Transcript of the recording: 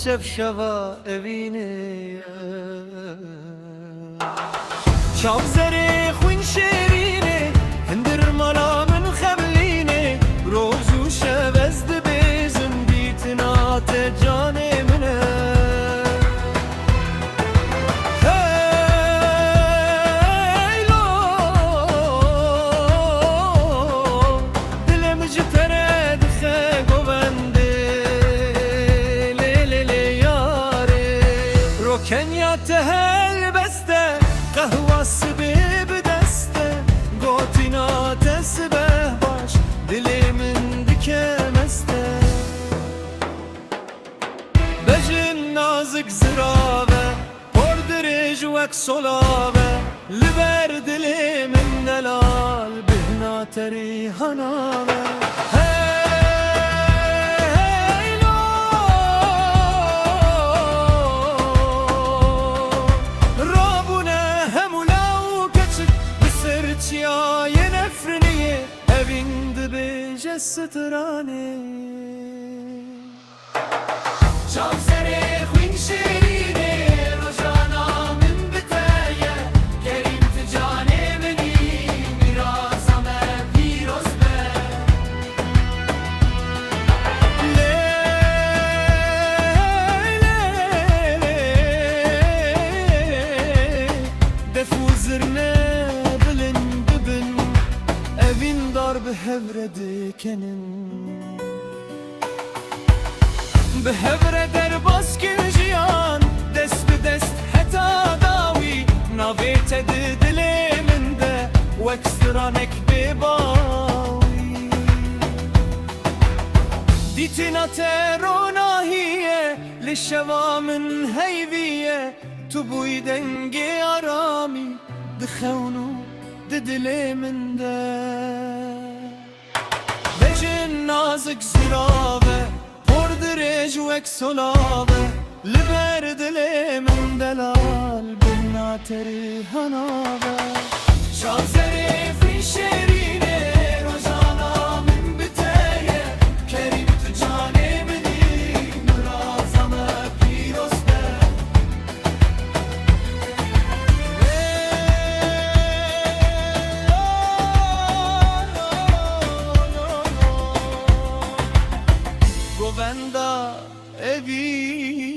شف شوا evine شاب زري خوين شيريني هندر ملا من خبليني روزو شبزد بيزم بيتنا تجاني منه Kenya tehel beste kahvası bedeste gotina tesbeh baş dilimin dikemeste bejin nazik zirave pordirij vek solave liber dilimin nelal bihna teri hanave يا ينفرني evinde بجستراني شام سري خوين شيريني رجانا من بتايا كريم تجاني مني ميراث ما فيروز دفوزرنا بهبرد كنن بهبرد درباس كنجيان دست بدست حتى داوي نافيت دلي من ده واكسرانك بباوي ديتنا ترونا هي للشوا من هيفية تبوي دنجي عرامي دخونو ددلي من ده بجن نازك زرابة پردرج وك سلابة لبر دلي من دلال بنا تري هنابة شازري في شيريني رجانا من بتاية كريم تجاني مني مرازمة بيروسته Govenda evi